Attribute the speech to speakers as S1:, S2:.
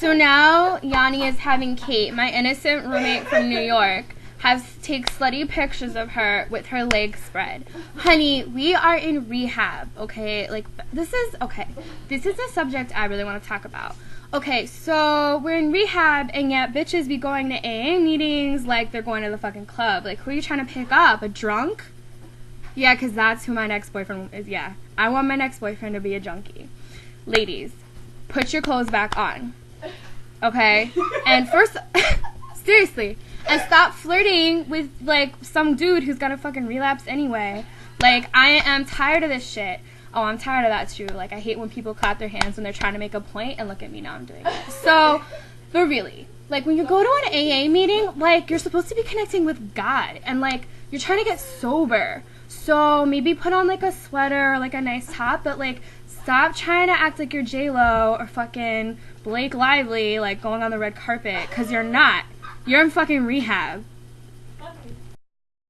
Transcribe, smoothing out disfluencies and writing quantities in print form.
S1: So now Yanni is having Kate, my innocent roommate from New York, take slutty pictures of her with her legs spread. Honey, we are in rehab, okay? Like, this is a subject I really want to talk about. Okay, so we're in rehab, and yet bitches be going to AA meetings like they're going to the fucking club. Like, who are you trying to pick up? A drunk? Yeah, because that's who my next boyfriend is. Yeah, I want my next boyfriend to be a junkie. Ladies, put your clothes back on. Okay? And first, seriously, and stop flirting with, like, some dude who's gonna fucking relapse anyway. Like, I am tired of this shit. Oh, I'm tired of that too. Like, I hate when people clap their hands when they're trying to make a point, and look at me now, I'm doing it. So, but really, like, when you go to an AA meeting, like, you're supposed to be connecting with God, and, like, you're trying to get sober. So, maybe put on, like, a sweater or, like, a nice top, but, like, stop trying to act like you're J-Lo or fucking Blake Lively, like, going on the red carpet, because you're not. You're in fucking rehab.